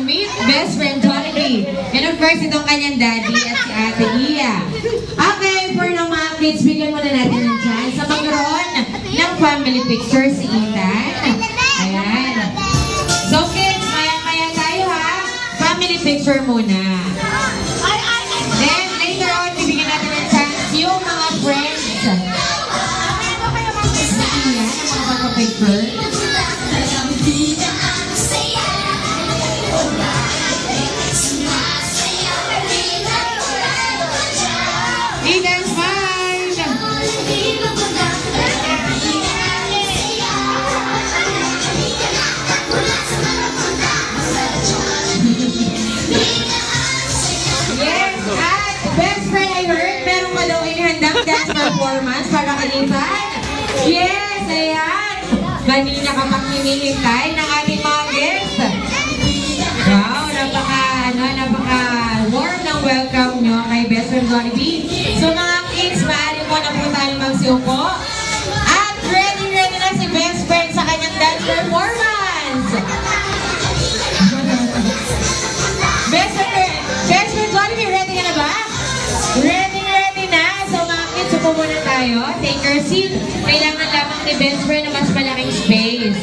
meet best friend Jollibee. And of course, itong kanyang daddy at si Ate Iya. Okay, for now mga kids, bigyan muna natin ng chance sa magkaroon ng family picture si Ethan. Ayan. So kids, maya-maya tayo ha. Family picture muna. Then, later on, bibigyan natin ng chance yung mga friends. Ayan, ang mga picture. Ethan, smile! Yes, at best friend, I heard, meron ka daw inihandang dance performance para kalitan. Yes, ayan. Kanina ka pang hinihintay ng ating mga guests. Wow, napaka-warm ng welcome nyo kay Best Friend Jollibee. So mga kids, maaari mo na po tayo magsiupo. At ready na si Best Friend sa kanyang dance performance. Best Friend Jollibee, ready ka na ba? Ready na. So mga kids, upo muna tayo. Take your seat. Kailangan lamang ni Best Friend na mas malaking space.